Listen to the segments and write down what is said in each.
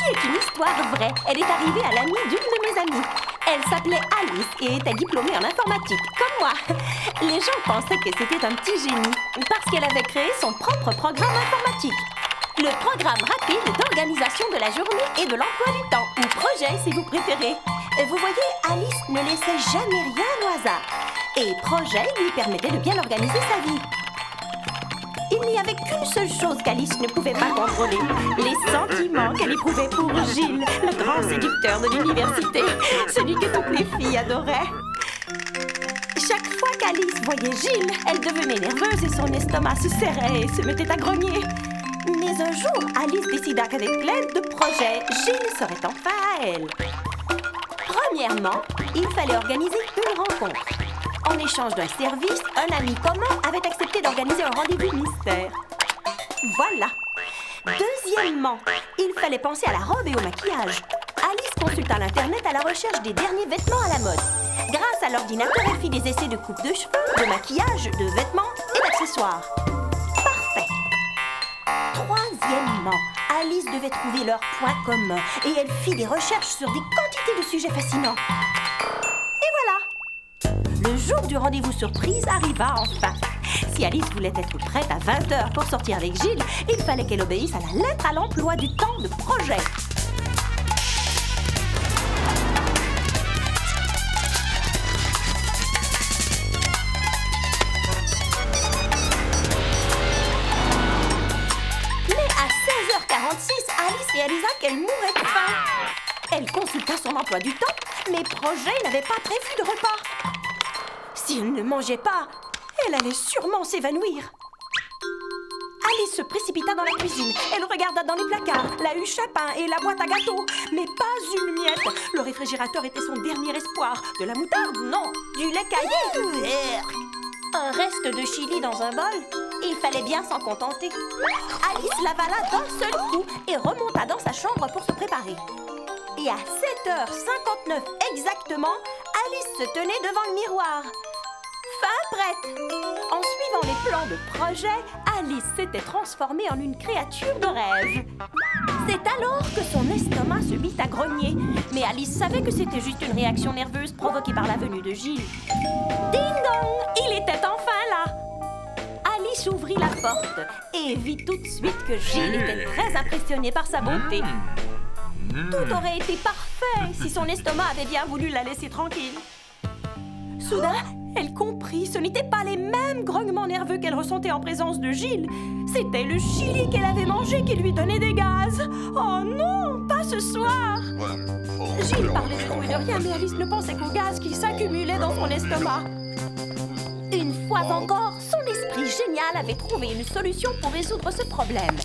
est une histoire vraie. Elle est arrivée à l'amie d'une de mes amies. Elle s'appelait Alice et était diplômée en informatique, comme moi. Les gens pensaient que c'était un petit génie, parce qu'elle avait créé son propre programme informatique. Le programme rapide d'organisation de la journée et de l'emploi du temps, ou projet si vous préférez. Vous voyez, Alice ne laissait jamais rien au hasard. Et projet lui permettait de bien organiser sa vie. Il n'y avait qu'une seule chose qu'Alice ne pouvait pas contrôler, les sentiments qu'elle éprouvait pour Gilles, le grand séducteur de l'université, celui que toutes les filles adoraient. Chaque fois qu'Alice voyait Gilles, elle devenait nerveuse et son estomac se serrait et se mettait à grogner. Mais un jour, Alice décida qu'avec l'aide de projet, Gilles serait enfin à elle. Premièrement, il fallait organiser une rencontre. En échange d'un service, un ami commun avait accepté d'organiser un rendez-vous mystère. Voilà. Deuxièmement, il fallait penser à la robe et au maquillage. Alice consulta l'Internet à la recherche des derniers vêtements à la mode. Grâce à l'ordinateur, elle fit des essais de coupe de cheveux, de maquillage, de vêtements et d'accessoires. Parfait. Troisièmement, Alice devait trouver leurs points communs et elle fit des recherches sur des quantités de sujets fascinants. Le jour du rendez-vous surprise arriva enfin. Si Alice voulait être prête à 20 h pour sortir avec Gilles, il fallait qu'elle obéisse à la lettre à l'emploi du temps de projet. Mais à 16h46, Alice réalisa qu'elle mourrait de faim. Elle consulta son emploi du temps, mais projet n'avait pas prévu de repas. Si elle ne mangeait pas, elle allait sûrement s'évanouir. Alice se précipita dans la cuisine. Elle regarda dans les placards, la huche à pain et la boîte à gâteaux. Mais pas une miette. Le réfrigérateur était son dernier espoir. De la moutarde? Non. Du lait caillé? Un reste de chili dans un bol? Il fallait bien s'en contenter. Alice l'avala d'un seul coup et remonta dans sa chambre pour se préparer. Et à 7h59 exactement, Alice se tenait devant le miroir. Fin prête! En suivant les plans de projet, Alice s'était transformée en une créature de rêve. C'est alors que son estomac se mit à grogner. Mais Alice savait que c'était juste une réaction nerveuse provoquée par la venue de Gilles. Ding dong! Il était enfin là! Alice ouvrit la porte et vit tout de suite que Gilles était très impressionné par sa beauté. Tout aurait été parfait si son estomac avait bien voulu la laisser tranquille. Soudain, elle comprit, ce n'étaient pas les mêmes grognements nerveux qu'elle ressentait en présence de Gilles. C'était le chili qu'elle avait mangé qui lui donnait des gaz. Oh non, pas ce soir! Gilles parlait de tout et de rien, mais Alice ne pensait qu'au gaz qui s'accumulait dans son estomac. Une fois encore, son esprit génial avait trouvé une solution pour résoudre ce problème.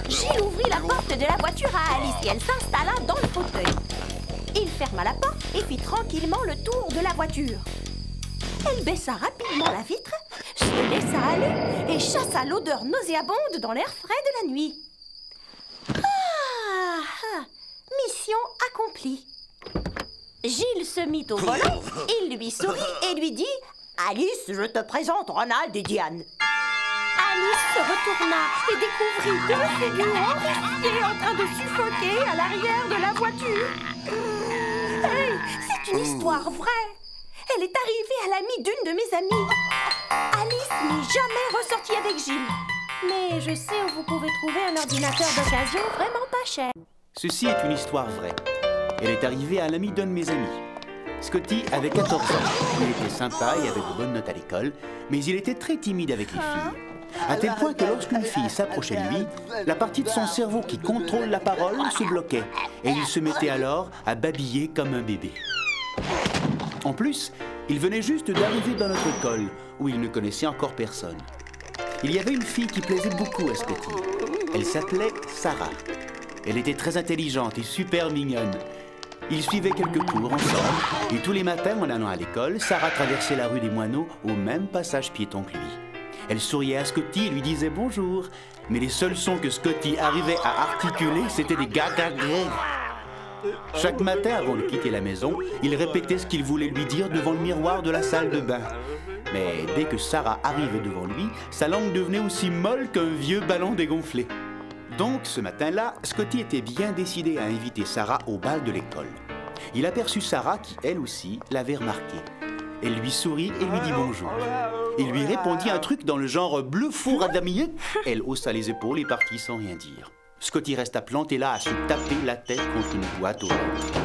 Gilles ouvrit la porte de la voiture à Alice et elle s'installa dans le fauteuil. Il ferma la porte et fit tranquillement le tour de la voiture. Elle baissa rapidement la vitre, se laissa aller et chassa l'odeur nauséabonde dans l'air frais de la nuit. Mission accomplie. Gilles se mit au volant, il lui sourit et lui dit « Alice, je te présente Ronald et Diane. » Alice se retourna et découvrit deux figures enraciées en train de suffoquer à l'arrière de la voiture. Hey, c'est une histoire vraie. Elle est arrivée à l'amie d'une de mes amies. Alice n'est jamais ressortie avec Gilles. Mais je sais où vous pouvez trouver un ordinateur d'occasion vraiment pas cher. Ceci est une histoire vraie. Elle est arrivée à l'amie d'un de mes amis. Scotty avait 14 ans. Il était sympa et avait de bonnes notes à l'école, mais il était très timide avec les filles. À tel point que lorsqu'une fille s'approchait de lui, la partie de son cerveau qui contrôle la parole se bloquait et il se mettait alors à babiller comme un bébé. En plus, il venait juste d'arriver dans notre école où il ne connaissait encore personne. Il y avait une fille qui plaisait beaucoup à Scotty. Elle s'appelait Sarah. Elle était très intelligente et super mignonne. Ils suivaient quelques cours ensemble et tous les matins en allant à l'école, Sarah traversait la rue des Moineaux au même passage piéton que lui. Elle souriait à Scotty et lui disait bonjour. Mais les seuls sons que Scotty arrivait à articuler, c'était des gaga-gaga. Chaque matin, avant de quitter la maison, il répétait ce qu'il voulait lui dire devant le miroir de la salle de bain. Mais dès que Sarah arrivait devant lui, sa langue devenait aussi molle qu'un vieux ballon dégonflé. Donc, ce matin-là, Scotty était bien décidé à inviter Sarah au bal de l'école. Il aperçut Sarah qui, elle aussi, l'avait remarqué. Elle lui sourit et lui dit bonjour. Il lui répondit un truc dans le genre « bleu four à damier ». Elle haussa les épaules et partit sans rien dire. Scotty resta planté là à se taper la tête contre une boîte aux lettres.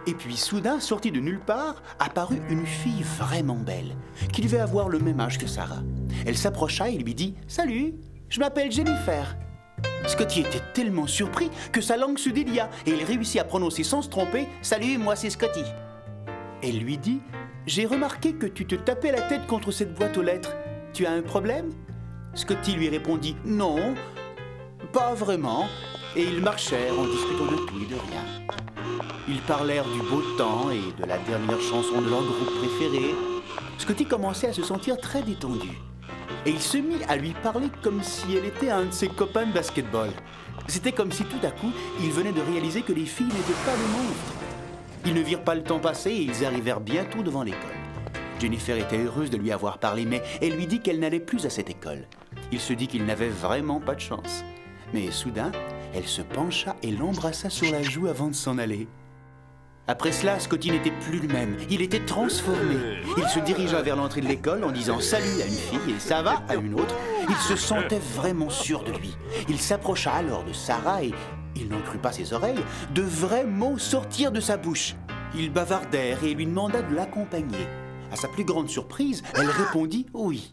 Et puis soudain, sortie de nulle part, apparut une fille vraiment belle, qui devait avoir le même âge que Sarah. Elle s'approcha et lui dit « Salut, je m'appelle Jennifer ». Scotty était tellement surpris que sa langue se délia et il réussit à prononcer sans se tromper « Salut, moi c'est Scotty ». Elle lui dit « J'ai remarqué que tu te tapais la tête contre cette boîte aux lettres. Tu as un problème ?» Scotty lui répondit « Non, pas vraiment ». Et ils marchèrent en discutant de tout et de rien. Ils parlèrent du beau temps et de la dernière chanson de leur groupe préféré. Scotty commençait à se sentir très détendu. Et il se mit à lui parler comme si elle était un de ses copains de basketball. C'était comme si tout à coup, il venait de réaliser que les filles n'étaient pas des monstres. Ils ne virent pas le temps passer et ils arrivèrent bientôt devant l'école. Jennifer était heureuse de lui avoir parlé, mais elle lui dit qu'elle n'allait plus à cette école. Il se dit qu'il n'avait vraiment pas de chance. Mais soudain, elle se pencha et l'embrassa sur la joue avant de s'en aller. Après cela, Scotty n'était plus le même. Il était transformé. Il se dirigea vers l'entrée de l'école en disant « Salut » à une fille et « Ça va » à une autre. Il se sentait vraiment sûr de lui. Il s'approcha alors de Sarah et il n'en crut pas ses oreilles. De vrais mots sortirent de sa bouche. Ils bavardèrent et lui demanda de l'accompagner. À sa plus grande surprise, elle répondit « Oui ».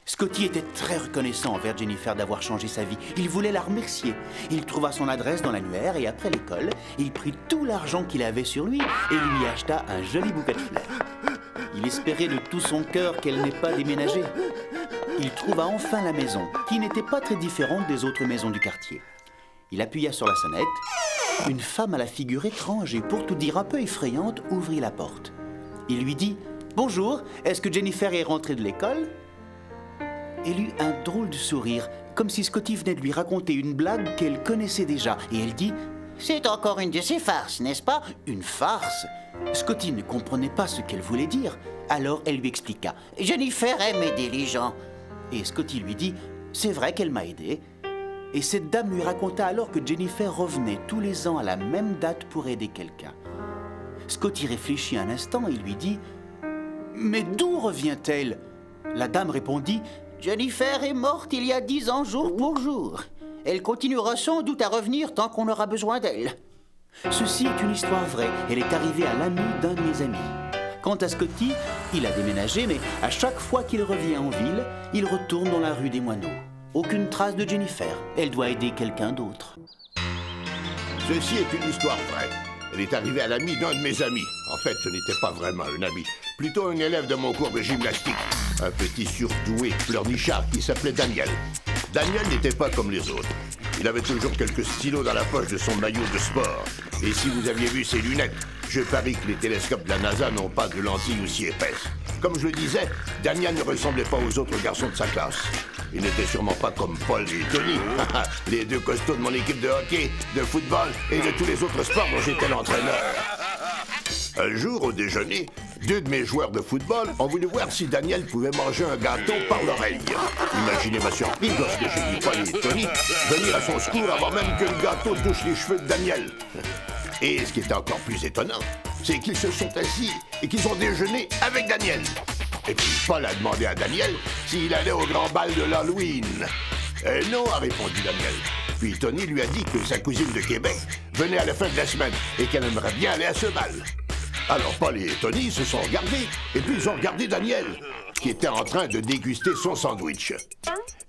Scotty était très reconnaissant envers Jennifer d'avoir changé sa vie. Il voulait la remercier. Il trouva son adresse dans l'annuaire et après l'école, il prit tout l'argent qu'il avait sur lui et lui acheta un joli bouquet de fleurs. Il espérait de tout son cœur qu'elle n'ait pas déménagé. Il trouva enfin la maison, qui n'était pas très différente des autres maisons du quartier. Il appuya sur la sonnette. Une femme à la figure étrange et pour tout dire un peu effrayante ouvrit la porte. Il lui dit « Bonjour, est-ce que Jennifer est rentrée de l'école ?» Elle eut un drôle de sourire, comme si Scotty venait de lui raconter une blague qu'elle connaissait déjà. Et elle dit « C'est encore une de ces farces, n'est-ce pas ?»« Une farce ?» Scotty ne comprenait pas ce qu'elle voulait dire. Alors elle lui expliqua « Jennifer aime aider les gens. » Et Scotty lui dit « C'est vrai qu'elle m'a aidé. » Et cette dame lui raconta alors que Jennifer revenait tous les ans à la même date pour aider quelqu'un. Scotty réfléchit un instant et lui dit « Mais d'où revient-elle ?» La dame répondit « Jennifer est morte il y a 10 ans jour pour jour. Elle continuera sans doute à revenir tant qu'on aura besoin d'elle. » Ceci est une histoire vraie. Elle est arrivée à l'ami d'un de mes amis. Quant à Scotty, il a déménagé, mais à chaque fois qu'il revient en ville, il retourne dans la rue des Moineaux. Aucune trace de Jennifer. Elle doit aider quelqu'un d'autre. Ceci est une histoire vraie. Elle est arrivée à l'ami d'un de mes amis. En fait, ce n'était pas vraiment un ami, plutôt un élève de mon cours de gymnastique. Un petit surdoué, pleurnichard, qui s'appelait Daniel. Daniel n'était pas comme les autres. Il avait toujours quelques stylos dans la poche de son maillot de sport. Et si vous aviez vu ses lunettes, je parie que les télescopes de la NASA n'ont pas de lentilles aussi épaisses. Comme je le disais, Daniel ne ressemblait pas aux autres garçons de sa classe. Il n'était sûrement pas comme Paul et Tony, les deux costauds de mon équipe de hockey, de football et de tous les autres sports dont j'étais l'entraîneur. Un jour, au déjeuner, deux de mes joueurs de football ont voulu voir si Daniel pouvait manger un gâteau par l'oreille. Imaginez ma surprise lorsque j'ai vu Paul et Tony venir à son secours avant même que le gâteau touche les cheveux de Daniel. Et ce qui est encore plus étonnant, c'est qu'ils se sont assis et qu'ils ont déjeuné avec Daniel. Et puis Paul a demandé à Daniel s'il allait au grand bal de l'Halloween. Non, a répondu Daniel. Puis Tony lui a dit que sa cousine de Québec venait à la fin de la semaine et qu'elle aimerait bien aller à ce bal. Alors Paul et Tony se sont regardés, et puis ils ont regardé Daniel, qui était en train de déguster son sandwich.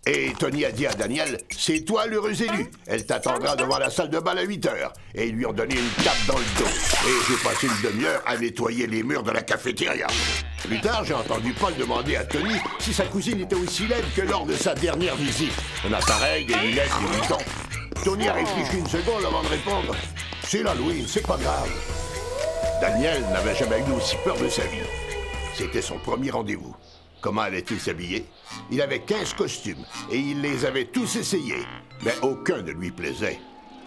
Et Tony a dit à Daniel, « C'est toi l'heureux élu. Elle t'attendra devant la salle de bal à 8 heures. » Et ils lui ont donné une tape dans le dos. Et j'ai passé une demi-heure à nettoyer les murs de la cafétéria. Plus tard, j'ai entendu Paul demander à Tony si sa cousine était aussi laide que lors de sa dernière visite. Un appareil, des lunettes, des boutons. Tony a réfléchi une seconde avant de répondre, « C'est l'Halloween, c'est pas grave. » Daniel n'avait jamais eu aussi peur de sa vie. C'était son premier rendez-vous. Comment allait-il s'habiller? Il avait 15 costumes et il les avait tous essayés, mais aucun ne lui plaisait.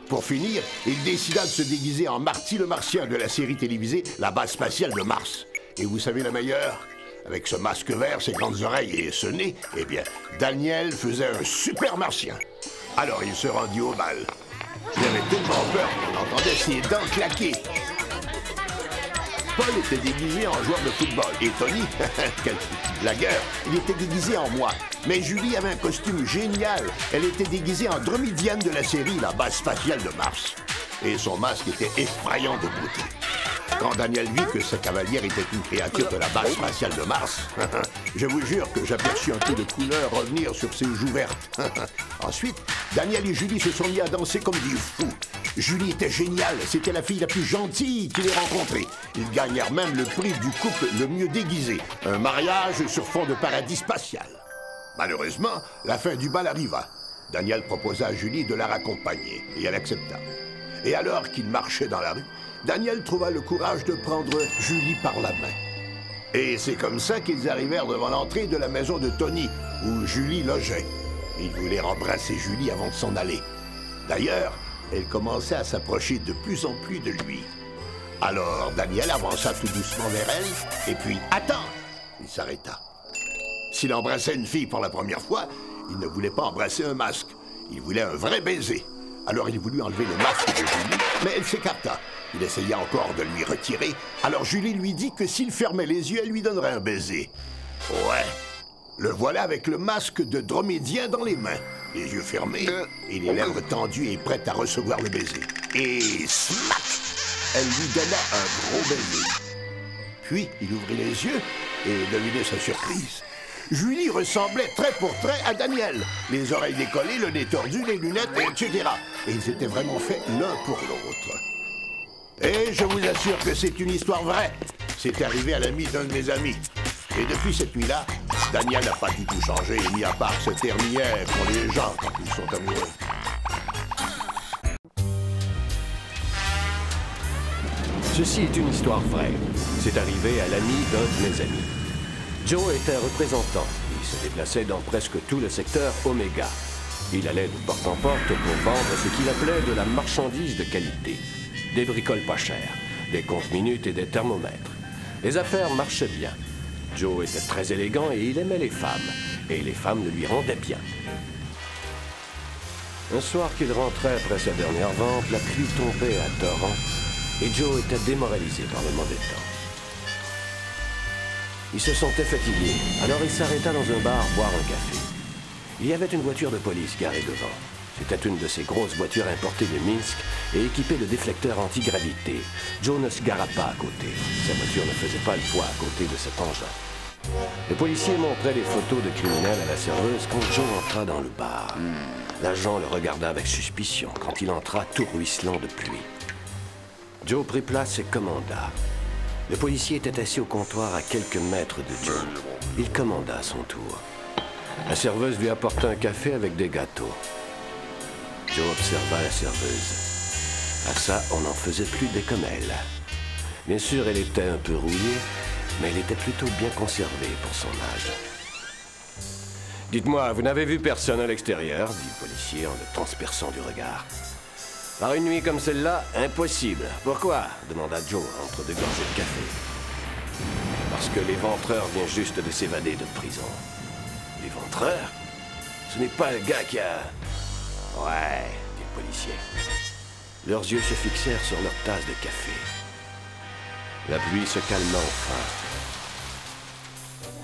Pour finir, il décida de se déguiser en Marty le Martien de la série télévisée La Base Spatiale de Mars. Et vous savez la meilleure? Avec ce masque vert, ses grandes oreilles et ce nez, eh bien, Daniel faisait un super martien. Alors il se rendit au bal. Il avait tellement peur qu'on entendait ses dents claquer. Paul était déguisé en joueur de football. Et Tony, quel petit blagueur, il était déguisé en moi. Mais Julie avait un costume génial. Elle était déguisée en dromédienne de la série La Base Spatiale de Mars. Et son masque était effrayant de beauté. Quand Daniel vit que sa cavalière était une créature de la base spatiale de Mars, je vous jure que j'aperçus un peu de couleur revenir sur ses joues vertes. Ensuite, Daniel et Julie se sont mis à danser comme des fous. Julie était géniale, c'était la fille la plus gentille qu'il ait rencontrée. Ils gagnèrent même le prix du couple le mieux déguisé, un mariage sur fond de paradis spatial. Malheureusement, la fin du bal arriva. Daniel proposa à Julie de la raccompagner, et elle accepta. Et alors qu'il marchait dans la rue, Daniel trouva le courage de prendre Julie par la main. Et c'est comme ça qu'ils arrivèrent devant l'entrée de la maison de Tony, où Julie logeait. Ils voulèrent embrasser Julie avant de s'en aller. D'ailleurs, elle commençait à s'approcher de plus en plus de lui. Alors, Daniel avança tout doucement vers elle, et puis, attends! Il s'arrêta. S'il embrassait une fille pour la première fois, il ne voulait pas embrasser un masque. Il voulait un vrai baiser. Alors il voulut enlever le masque de Julie, mais elle s'écarta. Il essaya encore de lui retirer, alors Julie lui dit que s'il fermait les yeux, elle lui donnerait un baiser. Ouais, le voilà avec le masque de dromédien dans les mains, les yeux fermés et les lèvres tendues et prêtes à recevoir le baiser. Et smack! Elle lui donna un gros baiser. Puis il ouvrit les yeux et devinez sa surprise. Julie ressemblait trait pour trait à Daniel. Les oreilles décollées, le nez tordu, les lunettes, etc. Et ils étaient vraiment faits l'un pour l'autre. Et je vous assure que c'est une histoire vraie. C'est arrivé à l'ami d'un de mes amis. Et depuis cette nuit-là, Daniel n'a pas du tout changé, mis à part se taire niais pour les gens quand ils sont amoureux. Ceci est une histoire vraie. C'est arrivé à l'ami d'un de mes amis. Joe était un représentant. Il se déplaçait dans presque tout le secteur Oméga. Il allait de porte en porte pour vendre ce qu'il appelait de la marchandise de qualité. Des bricoles pas chères, des comptes-minutes et des thermomètres. Les affaires marchaient bien. Joe était très élégant et il aimait les femmes. Et les femmes le lui rendaient bien. Un soir qu'il rentrait après sa dernière vente, la pluie tombait à torrents et Joe était démoralisé par le mauvais temps. Il se sentait fatigué, alors il s'arrêta dans un bar boire un café. Il y avait une voiture de police garée devant. C'était une de ces grosses voitures importées de Minsk et équipée de déflecteurs anti-gravité. Joe ne se gara pas à côté. Sa voiture ne faisait pas le poids à côté de cet engin. Le policier montrait les photos de criminels à la serveuse quand Joe entra dans le bar. L'agent le regarda avec suspicion quand il entra tout ruisselant de pluie. Joe prit place et commanda. Le policier était assis au comptoir à quelques mètres de Joe. Il commanda à son tour. La serveuse lui apporta un café avec des gâteaux. Joe observa la serveuse. À ça, on n'en faisait plus des comme elle. Bien sûr, elle était un peu rouillée, mais elle était plutôt bien conservée pour son âge. « Dites-moi, vous n'avez vu personne à l'extérieur ?» dit le policier en le transperçant du regard. « Par une nuit comme celle-là, impossible. Pourquoi ?» demanda Joe entre deux gorgées de café. « Parce que l'éventreur vient juste de s'évader de prison. » « L'éventreur? Ce n'est pas le gars qui a... » « Ouais, dit le policier. » Leurs yeux se fixèrent sur leur tasse de café. La pluie se calma enfin.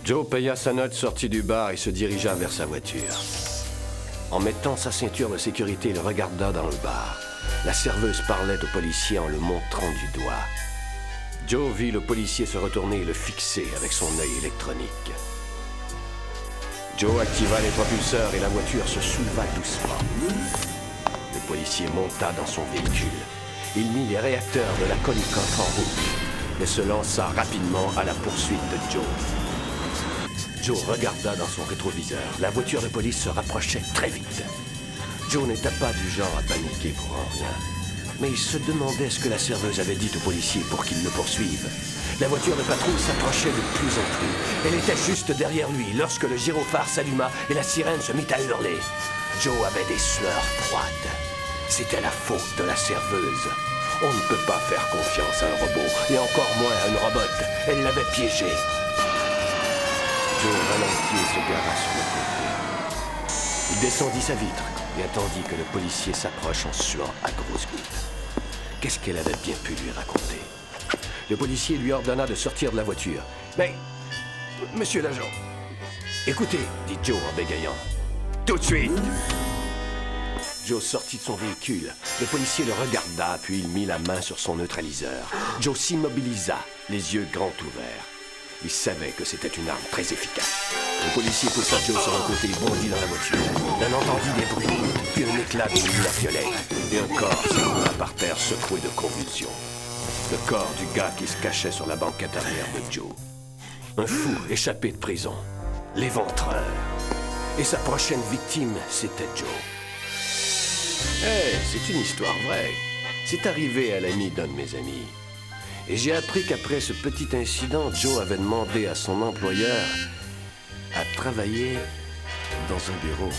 Joe paya sa note, sortit du bar et se dirigea vers sa voiture. En mettant sa ceinture de sécurité, il regarda dans le bar. La serveuse parlait au policier en le montrant du doigt. Joe vit le policier se retourner et le fixer avec son œil électronique. Joe activa les propulseurs et la voiture se souleva doucement. Le policier monta dans son véhicule. Il mit les réacteurs de la Kolikov en route et se lança rapidement à la poursuite de Joe. Joe regarda dans son rétroviseur. La voiture de police se rapprochait très vite. Joe n'était pas du genre à paniquer pour rien. Mais il se demandait ce que la serveuse avait dit au policier pour qu'il le poursuive. La voiture de patrouille s'approchait de plus en plus. Elle était juste derrière lui lorsque le gyrophare s'alluma et la sirène se mit à hurler. Joe avait des sueurs froides. C'était la faute de la serveuse. On ne peut pas faire confiance à un robot, et encore moins à une robote. Elle l'avait piégé. Joe ralentit et se gara sur le côté. Il descendit sa vitre et attendit que le policier s'approche en suant à grosses gouttes. Qu'est-ce qu'elle avait bien pu lui raconter? Le policier lui ordonna de sortir de la voiture. « Mais, monsieur l'agent, écoutez, dit Joe en bégayant. Tout de suite! » Joe sortit de son véhicule. Le policier le regarda, puis il mit la main sur son neutraliseur. Joe s'immobilisa, les yeux grands ouverts. Il savait que c'était une arme très efficace. Le policier poussa Joe sur un côté et bondit dans la voiture. On entendit des bruits, puis un éclat de lumière violette, et un corps s'écroula par terre secoué de convulsions. Le corps du gars qui se cachait sur la banquette arrière de Joe. Un fou échappé de prison. L'éventreur. Et sa prochaine victime, c'était Joe. Hey, c'est une histoire vraie. C'est arrivé à l'ami d'un de mes amis. Et j'ai appris qu'après ce petit incident, Joe avait demandé à son employeur à travailler dans un bureau.